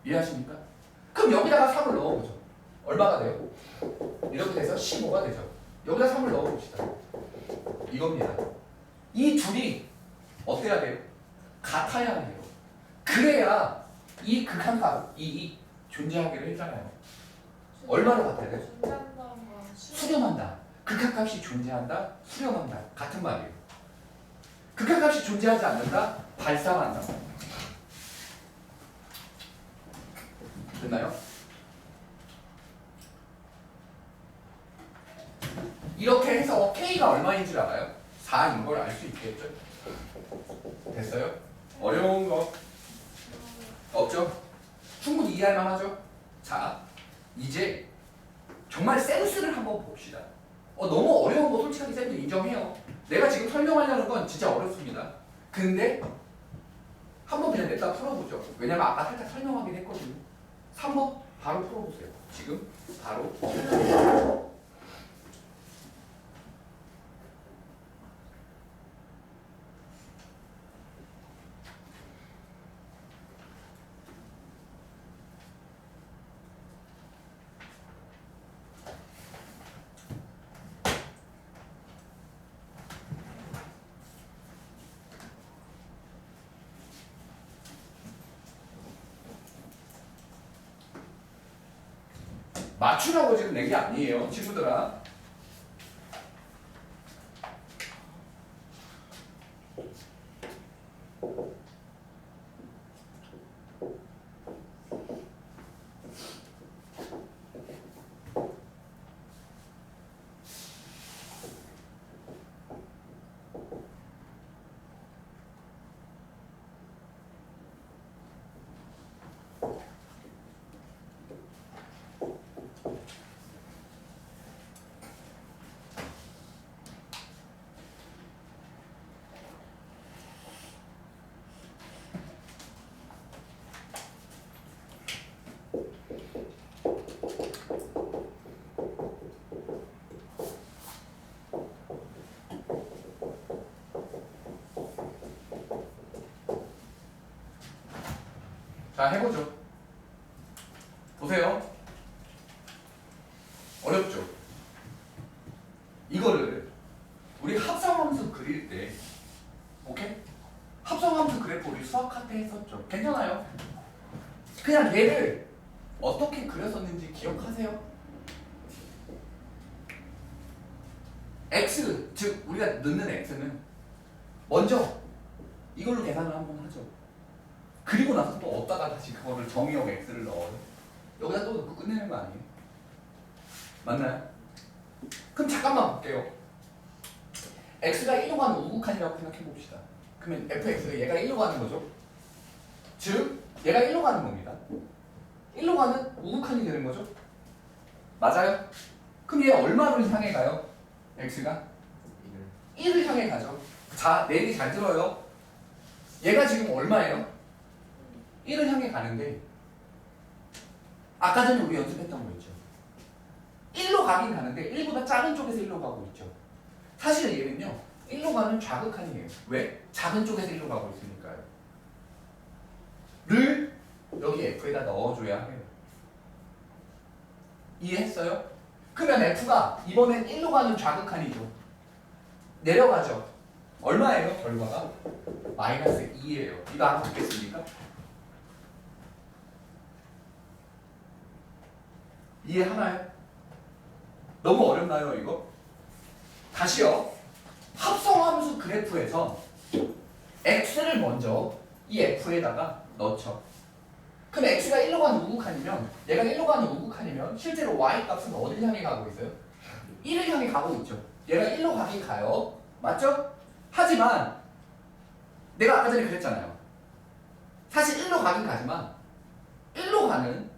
이해하십니까? 그럼 여기다가 3을 넣어보죠. 얼마가 돼요? 이렇게 돼서 15가 되죠. 여기다 3을 넣어봅시다. 이겁니다. 이 둘이 어때야 돼요? 같아야 해요. 그래야 이 극한값, 이 존재하기를 했잖아요. 얼마로 같아야 돼요? 존재한다가 수렴한다. 극한값이 존재한다, 수렴한다. 같은 말이에요. 극한값이 존재하지 않는다, 발상한다. 됐나요? 이렇게 해서 K가 얼마인 줄 알아요? 4인 걸 알 수 있겠죠? 됐어요? 어려운 거 없죠? 충분히 이해할 만하죠? 자, 이제 정말 센스를 한번 봅시다. 너무 어려운 거 솔직하게 쌤도 인정해요. 내가 지금 설명하려는 건 진짜 어렵습니다. 근데 한번 그냥 냈다 풀어보죠. 왜냐면 아까 살짝 설명하긴 했거든요. 3번 바로 풀어보세요. 지금 바로. 맞추라고 지금 낸 게 아니에요, 친구들아. 자, 해보죠. 보세요. 어렵죠? 이거를 우리 합성함수 그릴 때, 오케이? 합성함수 그래프 우리 수학할 때 했었죠. 괜찮아요? 그냥 얘를 어떻게 그렸었는지 기억하세요? x, 즉 우리가 넣는 x는 먼저 이걸로 계산을 한번 하죠. 그리고 나서 또 어디다가 다시 그거를 정의역 x를 넣어요. 여기다 또 넣고 끝내는 거 아니에요? 맞나요? 그럼 잠깐만 볼게요. x가 1로 가는 우극한이라고 생각해 봅시다. 그러면 fx가 얘가 1로 가는 거죠. 즉 얘가 1로 가는 겁니다. 1로 가는 우극한이 되는 거죠. 맞아요? 그럼 얘 얼마를 향해 가요? x가? 1을 향해 가죠. 자, 내 얘기 잘 들어요. 얘가 지금 얼마예요? 1을 향해 가는데 아까 전에 우리 연습했던 거 있죠. 1로 가긴 가는데 1보다 작은 쪽에서 1로 가고 있죠. 사실 얘는요 1로 가는 좌극한이에요. 왜? 작은 쪽에서 1로 가고 있으니까요. 를 여기 F에다 넣어줘야 해요. 이해했어요? 그러면 F가 이번엔 1로 가는 좌극한이죠. 내려가죠. 얼마예요? 결과가? 마이너스 2예요. 이거 안 듣겠습니까? 이해하나요? 너무 어렵나요 이거? 다시요. 합성함수 그래프에서 x를 먼저 이 f에다가 넣죠. 그럼 x가 1로 가는 우극한이면 얘가 1로 가는 우극한이면 실제로 y 값은 어딜 향해 가고 있어요? 1을 향해 가고 있죠. 얘가 1로 가긴 가요. 맞죠? 하지만 내가 아까 전에 그랬잖아요. 사실 1로 가긴 가지만 1로 가는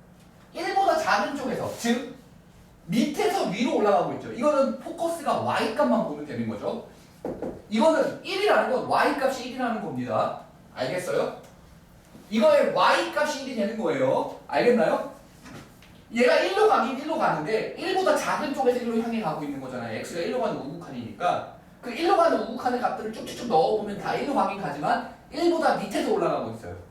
1보다 작은 쪽에서, 즉 밑에서 위로 올라가고 있죠. 이거는 포커스가 y값만 보면 되는 거죠. 이거는 1이라는 건 y값이 1이라는 겁니다. 알겠어요? 이거의 y값이 1이 되는 거예요. 알겠나요? 얘가 1로 가긴 1로 가는데 1보다 작은 쪽에서 1로 향해 가고 있는 거잖아요. x가 1로 가는 우극한이니까 그 1로 가는 우극한의 값들을 쭉쭉쭉 넣어보면 다 1로 가긴 가지만 1보다 밑에서 올라가고 있어요.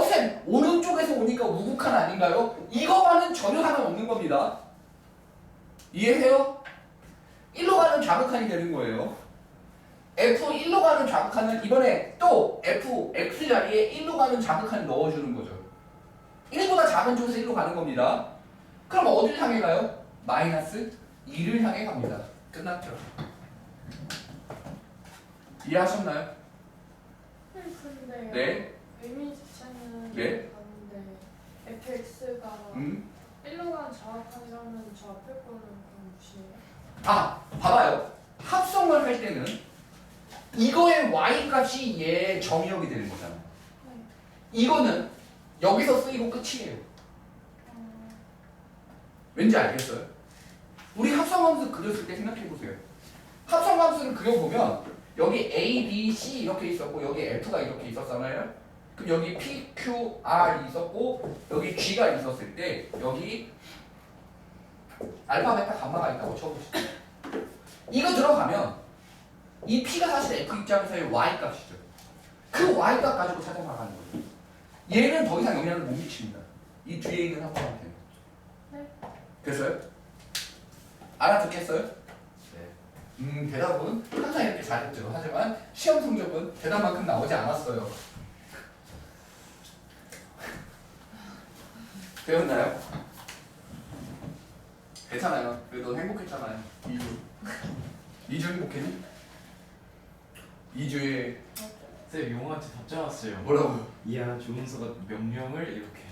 쌤 오른쪽에서 오니까 우극한 자극한 아닌가요? 이거와는 전혀 상관없는 겁니다. 이해해요? 1로 가는 자극한이 되는 거예요. F1로 가는 자극한은 이번에 또 Fx 자리에 1로 가는 자극한을 넣어주는 거죠. 1보다 작은 쪽에서 1로 가는 겁니다. 그럼 어디를 향해 가요? 마이너스 2를 향해 갑니다. 끝났죠. 이해하셨나요? 근데 네. 의미 자체는 네. 다른데 fx가 1로 가는 자극한이라면 저 앞에 거는 그럼 무시해요? 아, 봐봐요. 합성을 할 때는 이거의 y 값이 얘의 정의역이 되는 거잖아. 네. 이거는 여기서 쓰이고 끝이에요. 왠지 알겠어요? 우리 합성함수 그렸을 때 생각해보세요. 합성함수를 그려보면 여기 A, B, C 이렇게 있었고 여기 F가 이렇게 있었잖아요. 그럼 여기 P, Q, R이 있었고 여기 G가 있었을 때 여기 알파, 베타, 감마가 있다고 쳐보시죠. 이거 들어가면 이 P가 사실 F 입장에서의 Y 값이죠. 그 Y 값 가지고 찾아나가는 거예요. 얘는 더 이상 영향을 못 미칩니다. 이 뒤에 있는 합성한테는. 네. 됐어요? 알아듣겠어요? 네. 대답은 항상 이렇게 잘했죠. 하지만 시험 성적은 대답만큼 나오지 않았어요. 배웠나요? 괜찮아요. 그래도 행복했잖아요. 2주. 2주 행복했니? 2주에 쌤 용어한테 답장 왔어요. 뭐라고요? 이하 조문서가 명령을 이렇게.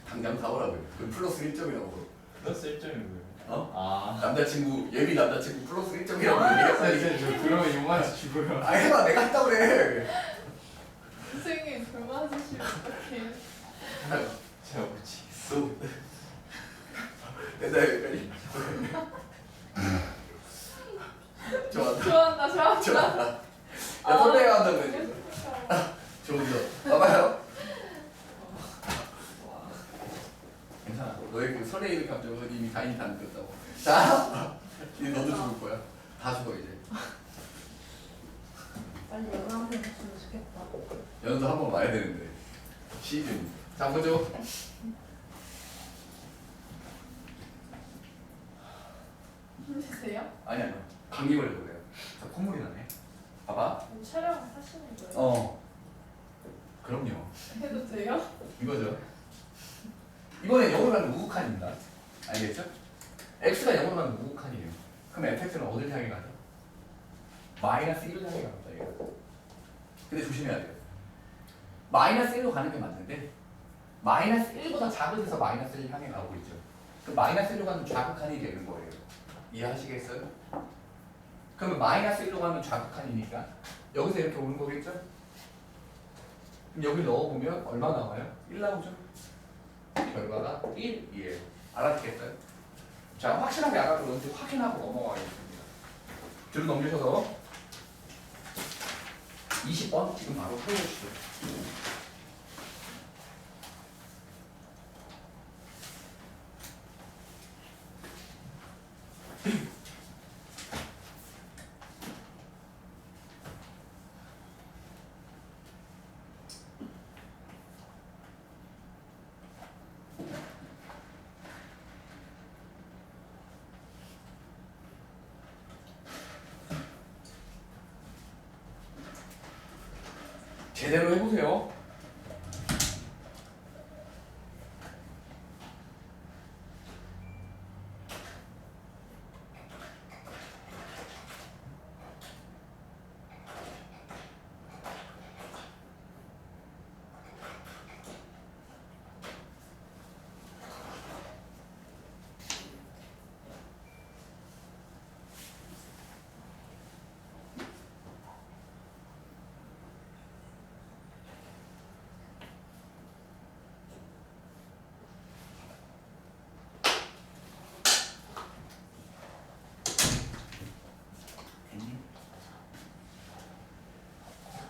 당장 사오라고요. 그 플러스 1점이라고. 플러스 1점이고요. 어? 아. 남자친구, 예비 남자친구 플러스 1점이라고 얘기했어요. 쌤 저 그러면 용어한테 죽어요. 아, 해봐. 내가 했다고 그래. 선생님 불 맞으시면 어떡해요? 제가 못치겠어. 됐다, 여기까지. 좋았다. 좋아한다. 좋았다. 야, 선배가 한다고 했지. 좋은데. 봐봐요. 괜찮아. 너의 그 설레이는 감정은 이미 다인이 다 느꼈다고. 자, 이제 너도 죽을 거야. 다 죽어 이제. 빨리 연애 한번 했으면 좋겠다. 연도 한 번 와야 되는데. 시즌. 자, 보죠. 힘드세요? 아니야. 감기 걸려도 그래요. 저 콧물이 나네. 봐봐. 촬영 하시는 거예요? 어. 그럼요. 해도 돼요? 이거죠. 이번에 0으로 가는 우극한입니다. 알겠죠? x가 0으로 가는 우극한이에요. 그럼 fx는 어딜 향해 가죠? 마이너스 1을 향해 갑니다. 얘가. 근데 조심해야 돼요. 마이너스 1로 가는 게 맞는데 마이너스 1보다 작은 데서 마이너스 1을 향해 가고 있죠. 그 마이너스 1로 가면 좌극한이 되는 거예요. 이해하시겠어요? 그러면 마이너스 1로 가면 좌극한이니까 여기서 이렇게 오는 거겠죠? 그럼 여기 넣어보면 얼마 나와요? 1 나오죠? 결과가 1이에요. 알아듣겠어요? 자, 확실하게 알아들었는지 확인하고 넘어가겠습니다. 뒤로 넘기셔서 20번 지금 바로 풀어보시죠. 제대로 해보세요.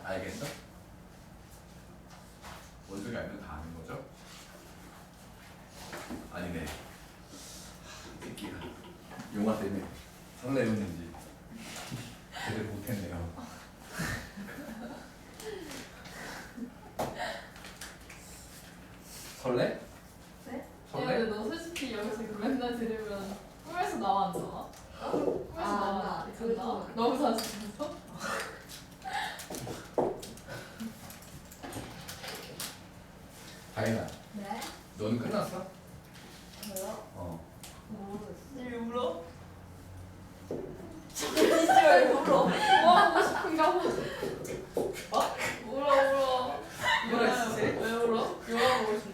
알겠어? 뭔 소리 알면 다 아는 거죠? 아니네. 새끼가 용화 때문에 설레었는지 제대로 못했네요. 설레? 네? 야, 설레? 근데 너 솔직히 여기서 이거 맨날 들으면 꿈에서 나와 안 나와? 꿈에서 아, 나와 나 안 그거 나와? 너무 사실있어? 다행이다. 네? 너는 끝났어? 저요? 어. 모르겠어요. 왜 울어? 왜 울어? 뭐 하고 싶은가 봐. 울어. 울어, 왜 울어? 영화 보고 싶어.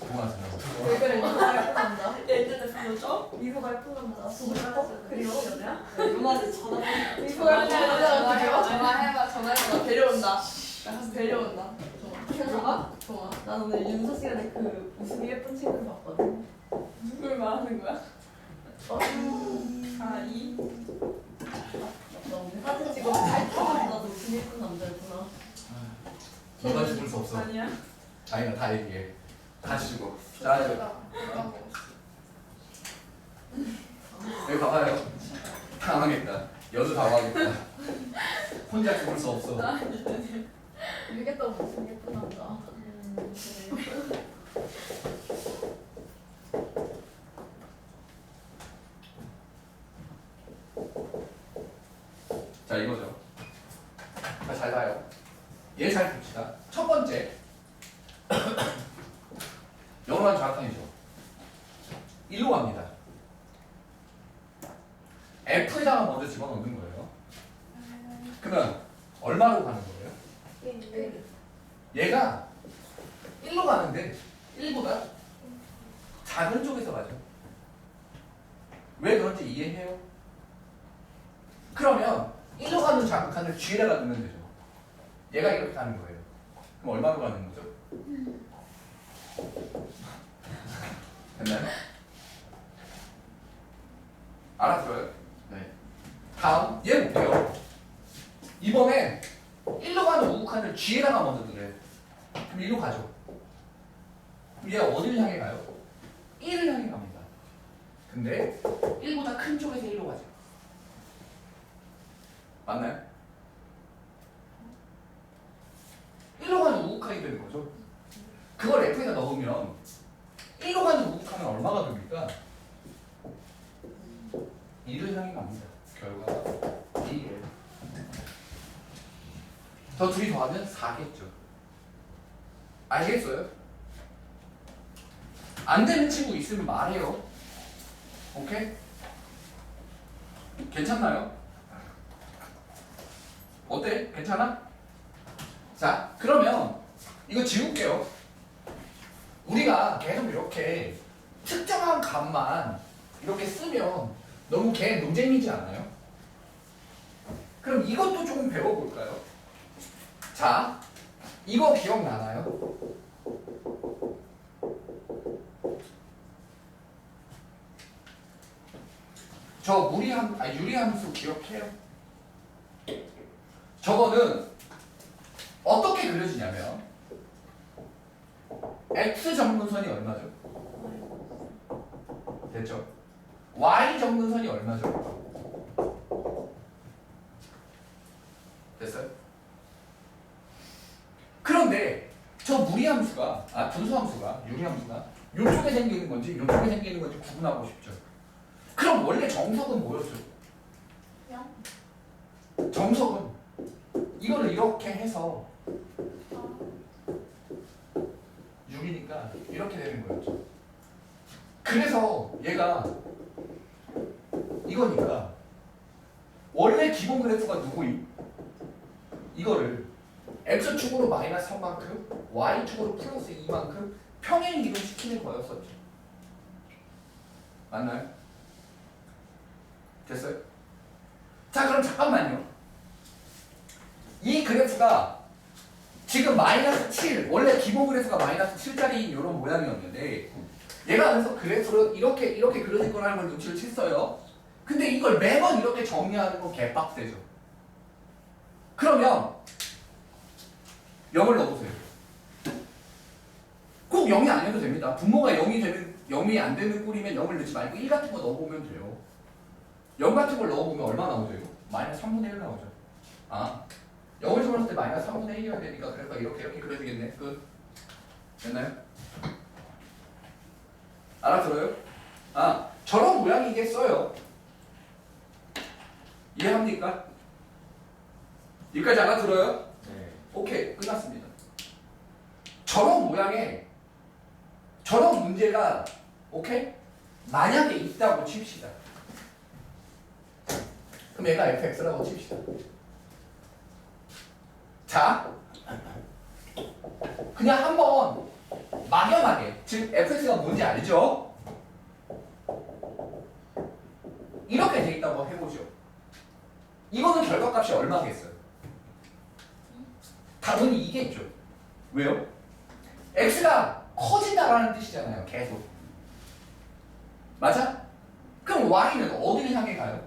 동화 생각. 왜 그래? 미소 발표난다. 얘한테 불러줘? 미소 발표난다. 보고 싶어? 그리워 여자야? 누나한테 전화. 미소 발표난다. 전화해봐. 데려온다. 나 가서 데려온다. 좋아? 좋아. 난 오늘 윤서 시간에 그 웃음이 예쁜 친구 봤거든. 누굴 말하는 거야? 어? 아, 이? 나 오늘 사진 찍어 잘 타봤다. 웃음이 예쁜 남자였구나. 너가 죽을 수 없어. 아니야. 다행이다. 다 얘기해. 같이 죽어. 자, 여기 봐봐요. 당황했다. 여도 당황했다. 혼자 죽을 수 없어. 알겠다고 웃음이 예쁜 남자. 그래. 자, 이거죠. 자, 잘 봐요. 얘 잘 봅시다. 첫 번째. 영어만 정확한이죠. 일로 갑니다. F에다가 먼저 집어넣는 거예요. 그러면 얼마로 가는 거예요? 얘가 1로 가는데 1보다 작은 쪽에서 가죠. 왜 그런지 이해해요? 그러면 1로 가는 자극한을 G에다가 넣으면 되죠. 얘가 이렇게 가는 거예요. 그럼 얼마로 가는 거죠? 됐나요? 알았어요? 네. 다음 얘 볼게요. 이번에 1로 가는 우극한을 G에다가 먼저 넣으래요. 그럼 1로 가죠. 그럼 얘가 어디를 향해 가요? 1을 향해 갑니다. 근데 1보다 큰 쪽에서 1로 가죠. 맞나요? 1로 가는 우극한이 되는 거죠. 그걸 F에다 넣으면 1로 가는 우극한은 얼마가 됩니까? 2를 향해 갑니다. 결과가 2예요. 더 둘이 더하면 4겠죠. 알겠어요? 안 되는 친구 있으면 말해요. 오케이? 괜찮나요? 어때? 괜찮아? 자, 그러면 이거 지울게요. 우리가 계속 이렇게 특정한 값만 이렇게 쓰면 너무 걔 논쟁이지 않아요? 그럼 이것도 조금 배워볼까요? 자, 이거 기억나나요? 저 유리함수 기억해요? 저거는 어떻게 그려지냐면 x 정근선이 얼마죠? 됐죠? y 정근선이 얼마죠? 됐어요? 그런데 저 무리함수가 분수함수가 유리함수가 이쪽에 생기는 건지 이쪽에 생기는 건지 구분하고 싶죠. 그럼 원래 정석은 뭐였죠? 정석은 이거를 이렇게 해서 6이니까 이렇게 되는 거였죠. 그래서 얘가 이거니까 원래 기본 그래프가 누구임? 이거를 x축으로 마이너스 3만큼 y축으로 플러스 2만큼 평행 이동시키는 거였었죠. 맞나요? 됐어요? 자, 그럼 잠깐만요. 이 그래프가 지금 마이너스 7, 원래 기본 그래프가 마이너스 7짜리 이런 모양이었는데 얘가 그래서 그래프를 이렇게 그려질 거라는 걸 눈치를 챘어요. 근데 이걸 매번 이렇게 정리하는 건 개빡세죠. 그러면 0을 넣어보세요. 꼭 0이 아니어도 됩니다. 분모가 0이 안 되는 꼴이면 0을 넣지 말고 1 같은 거 넣어보면 돼요. 0 같은 걸 넣어보면 얼마 나오죠? 이거? 마이너스 3분의 1 나오죠. 0을 집어넣을 때 마이너스 3분의 1이어야 되니까 그래서 이렇게 그려지겠네. 끝. 됐나요? 알아들어요? 아, 저런 모양이겠어요. 이해합니까? 여기까지 알아들어요? 네. 오케이, 끝났습니다. 저런 모양의 저런 문제가 오케이? 만약에 있다고 칩시다. 그럼 얘가 fx라고 칩시다. 자, 그냥 한번 막연하게, 즉 fx가 뭔지 알죠? 이렇게 돼 있다고 해보죠. 이거는 결과값이 얼마겠어요? 답은 이겠죠. 왜요? x가 커진다라는 뜻이잖아요. 계속. 맞아? 그럼 y는 어디를 향해 가요?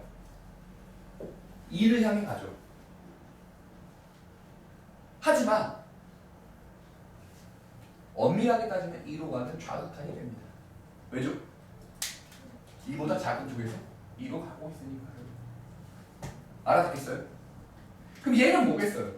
2를 향해 가죠. 하지만 엄밀하게 따지면 2로 가는 좌극한이 됩니다. 왜죠? 2보다 작은 쪽에서 2로 가고 있으니까요. 알아듣겠어요? 그럼 얘는 뭐겠어요?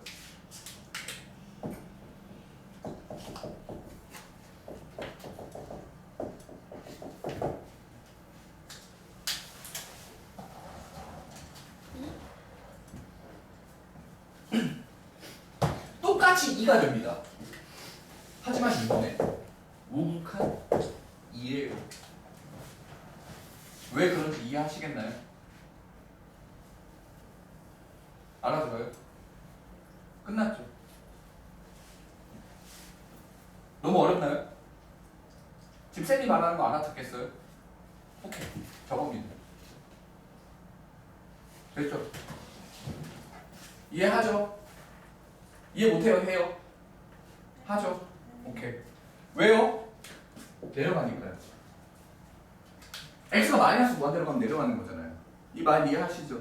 똑같이 2가 됩니다. 하지만 이번에 우극한 2예요. 왜 그런지 이해하시겠나요? 알아들어요? 끝났죠? 너무 어렵나요? 지금 쌤이 말하는 거 알아듣겠어요? 오케이, 저겁니다. 됐죠? 이해하죠? 이해 못해요? 해요? 하죠? 오케이. 왜요? 내려가니까요. x가 마이너스 무한대로 가면 내려가는 거잖아요. 이 말 이해하시죠?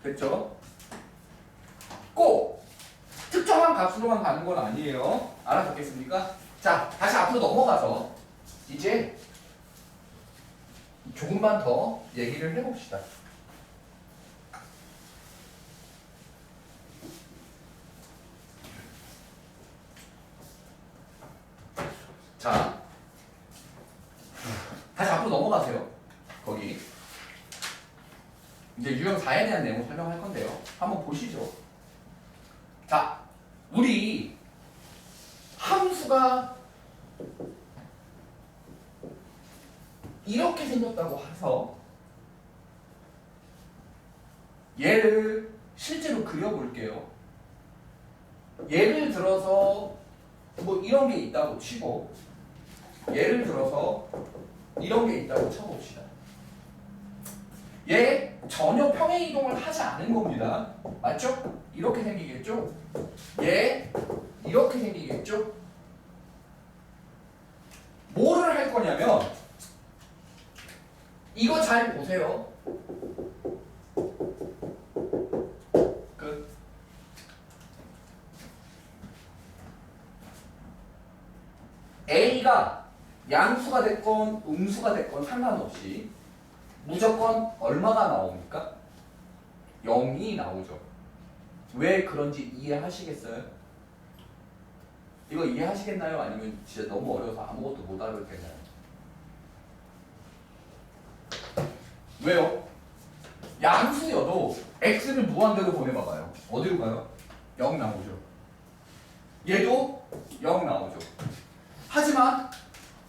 됐죠? 꼭 특정한 값으로만 가는 건 아니에요. 알아듣겠습니까? 자, 다시 앞으로 넘어가서 이제 조금만 더 얘기를 해봅시다. 자, 다시 앞으로 넘어가세요. 거기 이제 유형 4에 대한 내용 설명할 건데요. 한번 보시죠. 자, 우리 함수가 이렇게 생겼다고 해서 얘를 실제로 그려볼게요. 예를 들어서 뭐 이런 게 있다고 치고, 예를 들어서 이런 게 있다고 쳐봅시다. 얘 전혀 평행 이동을 하지 않은 겁니다. 맞죠? 이렇게 생기겠죠? 얘 이렇게 생기겠죠? 뭐를 할 거냐면 이거 잘 보세요. 끝. A가 양수가 됐건 음수가 됐건 상관없이 무조건 얼마가 나옵니까? 0이 나오죠. 왜 그런지 이해하시겠어요? 이거 이해하시겠나요? 아니면 진짜 너무 어려워서 아무것도 못 알아듣겠나요? 왜요? 양수여도 x를 무한대로 보내봐봐요. 어디로 가요? 0 나오죠. 얘도 0 나오죠. 하지만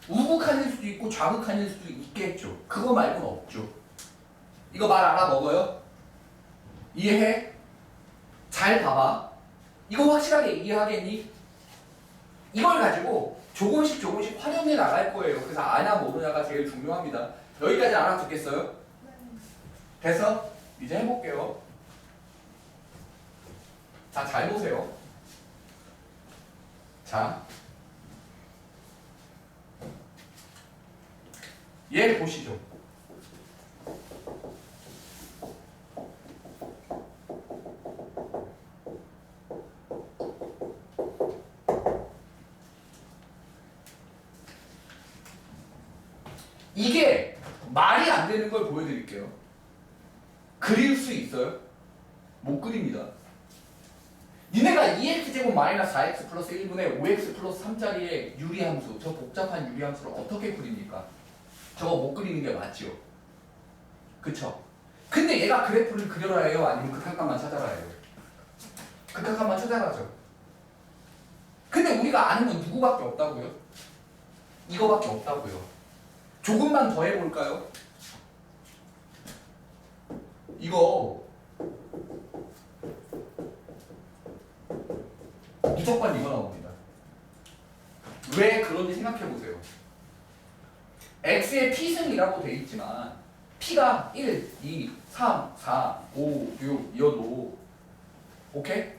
우극한일 수도 있고 좌극한일 수도 있겠죠. 그거 말고는 없죠. 이거 말 알아먹어요? 이해해? 잘 봐봐. 이거 확실하게 이해하겠니? 이걸 가지고 조금씩 활용해 나갈 거예요. 그래서 아냐 모르냐가 제일 중요합니다. 여기까지 알아듣겠어요? 됐어? 이제 해볼게요. 자, 잘 보세요. 자, 얘 보시죠. 이게 말이 안 되는 걸 보여드릴게요. 그릴 수 있어요? 못 그립니다. 니네가 2x제곱 마이너스 4x 플러스 1분의 5x 플러스 3짜리의 유리함수, 저 복잡한 유리함수를 어떻게 그립니까? 저거 못 그리는 게 맞지요? 그쵸? 근데 얘가 그래프를 그려라 해요? 아니면 극한값만 찾아라 해요? 극한값만 찾아라죠. 근데 우리가 아는 건 누구밖에 없다고요? 이거밖에 없다고요. 조금만 더 해볼까요? 이거 무조건 이거 나옵니다. 왜 그런지 생각해보세요. x의 p승이라고 돼 있지만 p가 1, 2, 3, 4, 5, 6 이어도 오케이?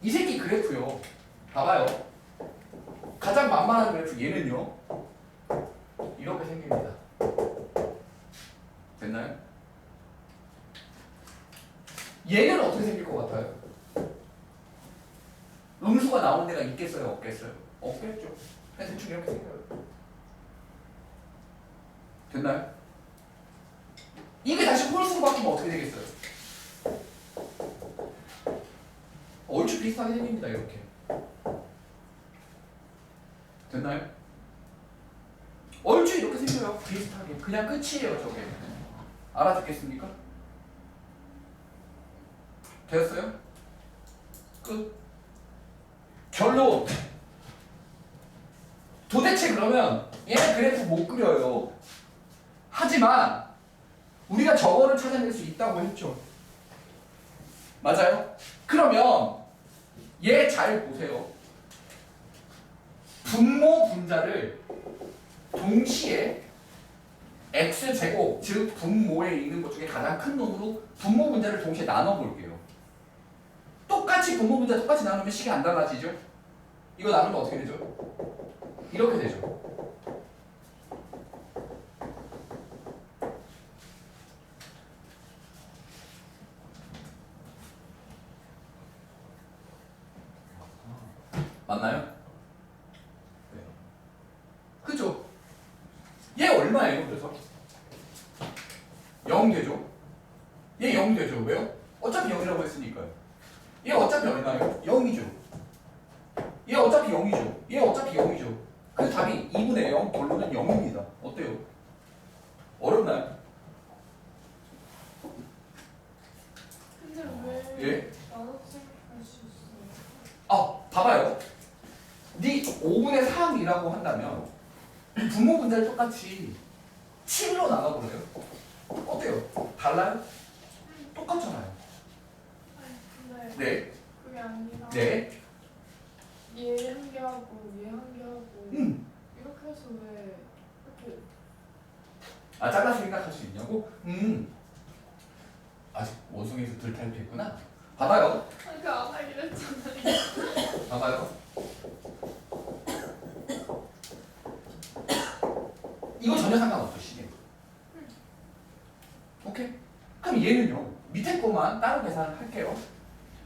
이 새끼 그래프요. 봐봐요. 가장 만만한 그래프 얘는요. 이렇게 생깁니다. 됐나요? 얘는 어떻게 생길 것 같아요? 음수가 나온 데가 있겠어요? 없겠어요? 없겠죠. 그냥 대충 이렇게 생겨요. 됐나요? 이게 다시 홀수로 바뀌면 어떻게 되겠어요? 얼추 비슷하게 생깁니다. 이렇게. 됐나요? 얼추 이렇게 생겨요. 비슷하게. 그냥 끝이에요. 저게. 알아듣겠습니까? 되었어요? 끝. 결론. 도대체 그러면 얘는 그래프 못 그려요. 하지만 우리가 저거를 찾아낼 수 있다고 했죠. 맞아요? 그러면 얘 잘 보세요. 분모 분자를 동시에 x제곱, 즉 분모에 있는 것 중에 가장 큰 놈으로 분모 분자를 동시에 나눠볼게요. 똑같이 분모 분자 똑같이 나누면 식이 안 달라지죠? 이거 나누면 어떻게 되죠? 이렇게 되죠. 맞나요? 네. 그죠? 얘 얼마예요? 그래서 0 되죠? 얘 0 되죠? 왜요? 어차피 0이라고 했으니까요. 얘 어차피 얼마예요? 0이죠. 얘 어차피 0이죠. 얘 어차피 0이죠. 그 답이 2분의 0, 결론은 0입니다. 어때요? 어렵나요? 근데 왜 예? 나눠 생각할 수 있어요? 아, 봐봐요. 네 5분의 3이라고 한다면 분모 분자를 똑같이 7로 나눠볼래요? 어때요? 달라요? 똑같잖아요. 아니 근데 네. 그게 아니라 네. 얘 한 개 하고 얘 한 개 하고 이렇게 해서 왜 이렇게 아, 잘라서 생각할 수 있냐고? 아직 원숭이에서 덜 탈피했구나. 봐봐요. 아니 그안 하기로 했잖아요. 봐봐요. 이거 전혀 상관없어, 시계. 오케이? 그럼 얘는요. 밑에 거만 따로 계산할게요.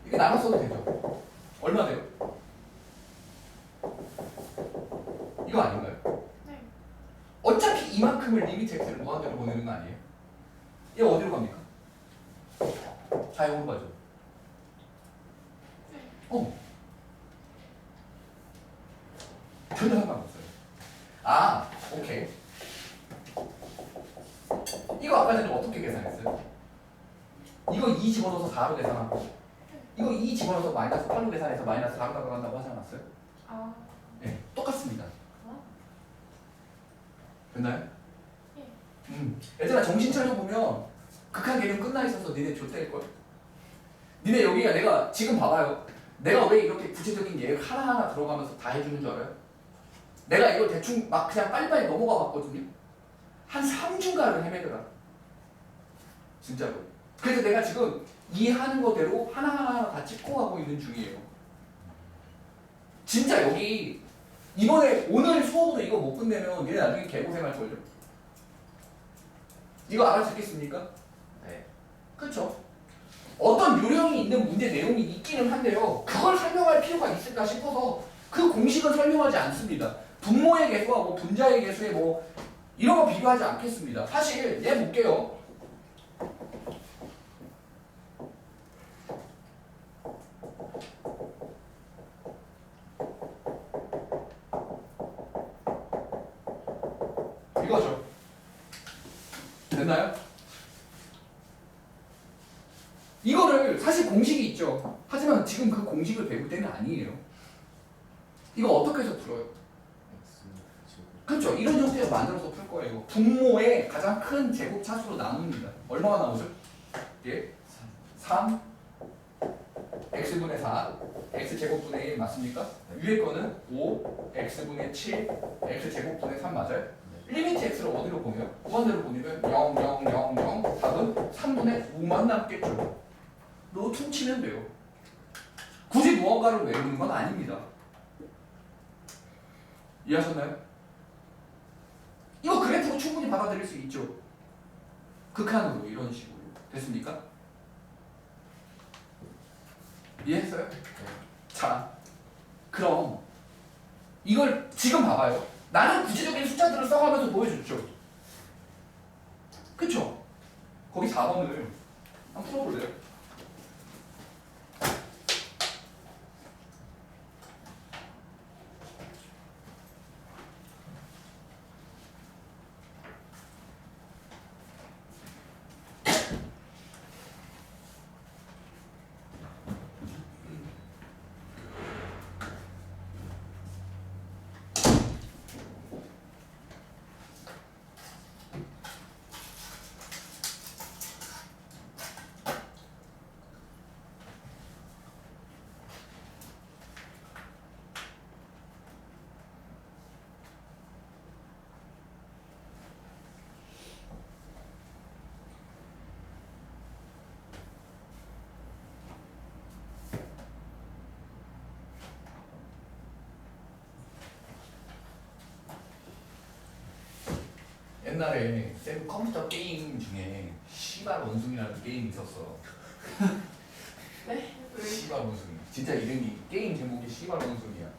이게 나눠 써도 되죠? 얼마 돼요? 이거 아닌가요? 네. 어차피 이만큼을 리미트 x를 무한대로 보내는 거 아니에요? 얘 어디로 갑니까? 좌영으로 가죠. 전혀 상관없어요. 아, 오케이. 이거 아까 전에 어떻게 계산했어요? 이거 2 집어넣어서 4로 계산하고 이거 2 집어넣어서 마이너스 8로 계산해서 마이너스 4로 가져간다고 하지 않았어요? 아 네, 똑같습니다. 됐나요? 얘들아 정신 차려보면 극한 개념 끝나 있어서 니네 좆대일걸? 니네 여기가 내가 지금 봐봐요. 내가 왜 이렇게 구체적인 예를 하나하나 들어가면서 다 해주는 줄 알아요? 내가 이걸 대충 막 그냥 빨리빨리 넘어가 봤거든요. 한 3주간을 헤매더라. 진짜로. 그래서 내가 지금 이해하는 거대로 하나하나 다 찍고 가고 있는 중이에요. 진짜 여기 이번에 오늘 수업으로 이거 못 끝내면 니네 나중에 개고생할걸요? 이거 알아듣겠습니까? 네. 그렇죠? 어떤 요령이 있는 문제 내용이 있기는 한데요. 그걸 설명할 필요가 있을까 싶어서 그 공식은 설명하지 않습니다. 분모의 개수와 뭐 분자의 개수에 뭐 이런 거 비교하지 않겠습니다. 사실 얘 볼게요. 이거죠. 됐나요? 이거를 사실 공식이 있죠. 하지만 지금 그 공식을 배울 때는 아니에요. 이거 어떻게 해서 풀어요? 그렇죠. 이런 형태로 만들어서 풀 거예요. 분모의 가장 큰 제곱 차수로 나눕니다. 얼마가 나오죠? 예? 3 x분의 4 x제곱분의 1 맞습니까? 위에 거는 5 x분의 7 x제곱분의 3 맞아요? 리미트 x를 어디로 보내요? 무한대로 보내면 0, 0, 0, 0 답은 3분의 5만 남겠죠. 로 퉁치면 돼요. 굳이 무언가를 외우는 건 아닙니다. 이해하셨나요? 이거 그래프로 충분히 받아들일 수 있죠. 극한으로 이런 식으로. 됐습니까? 이해했어요? 자, 그럼 이걸 지금 봐봐요. 나는 구체적인 숫자들을 써가면서 보여줬죠. 그쵸? 거기 4번을 한번 풀어볼래요? 옛날에 쌤 컴퓨터 게임 중에 시발 원숭이라는 게임이 있었어. 네? 왜? 시발 원숭이. 진짜 이름이 게임 제목이 시발 원숭이야.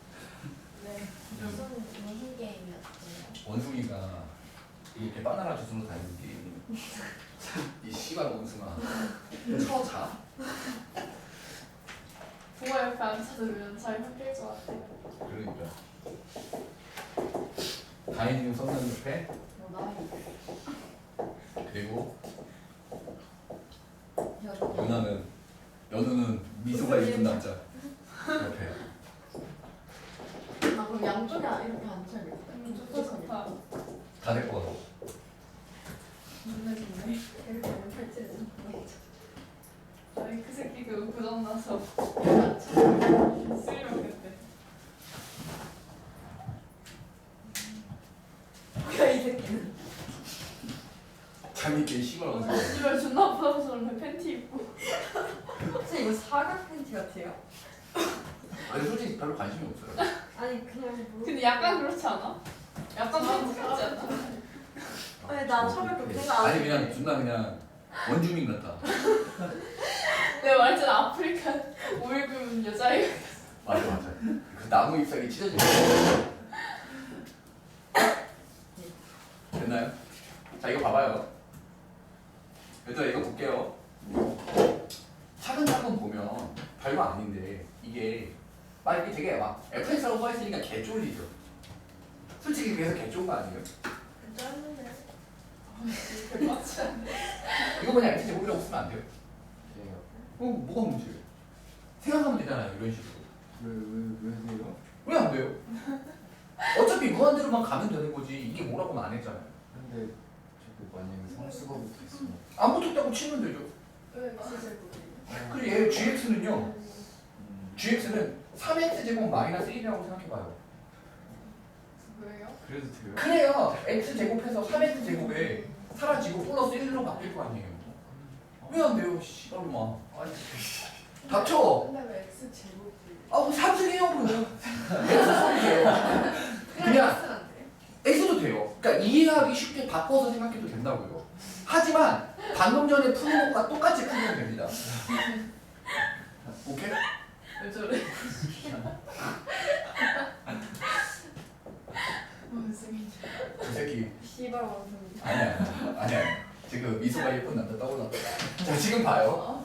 네. 무슨 게임이었어요? 원숭이가 이렇게 바나나 주스로 다니는 게임. 이 시발 원숭아. 쳐자. 부모 옆에 앉아두면 잘 섞일 것 같아요. 그러니까. 다인님 선생 옆에 그리고 연우는 미소가 예쁜 남자 옆에. 아 그럼 양쪽에 이렇게 앉혀야겠다. 좋다. 다 될 거 같아. 좋네 좋네. 이렇게 앉혀야지. 아니 그 새끼 그 고장나서 쓰려고 했대. 뭐야 이 새끼는. 재밌게 시발 원숭이. 씨발 존나 부담스러운데 팬티 입고. 혹시 이거 사각 팬티 같아요? 아니 솔직히 별로 관심이 없어요. 아니 그냥 뭐. 근데 약간 그렇지 않아? 약간 팬티 같지 않아? 아니 나 처음에 그렇게 생각 안 아니 했는데. 그냥 존나 그냥 원주민 같아. 내가 말했잖아 아프리카 오일금 여자애가. 맞아 맞아. 그 나무 잎사귀 찢어지는 거. 됐나요? 자 이거 봐봐요. 얘들아 이거 볼게요. 차근차근 보면 별거 아닌데 이게 막 이렇게 되게 막 FX라고 써있으니까 개쫄리죠. 솔직히 그래서 개쫄은 거 아니에요? 짧은데. 맞지 않네. 이거 그냥 X 제곱이라고 쓰면 안 돼요? 뭐가 문제예요? 생각하면 되잖아요 이런 식으로. 왜 돼요? 왜 안 돼요? 어차피 무한대로만 가면 되는 거지 이게 뭐라고는 안 했잖아요. 근데 저거 만약에 상수가 붙어있으면 안 붙었다고 치면 되죠. 왜 진짜 그리고 얘 GX는요. GX는 3X제곱 마이너스 1이라고 생각해봐요. 왜요? 그래도 돼요? 그래야 X제곱해서 3X제곱에 사라지고 플러스 1로 바뀔 거 아니에요. 왜 안 돼요? 씨발로마. 아니 닥쳐. 근데 왜 X 제곱이? 아, 삼승해요, 그러면. X도 돼요. 그냥 X도 돼요. 그러니까 이해하기 쉽게 바꿔서 생각해도 된다고요. 하지만 방금 전에 푸는 것과 똑같이 풀면 됩니다. 오케이? 왜 저래? 원숭이. 그 새끼. 씨발 원숭이. 아니야. 지금 미소가 예쁜 남자 떠올랐다. 자, 지금 봐요.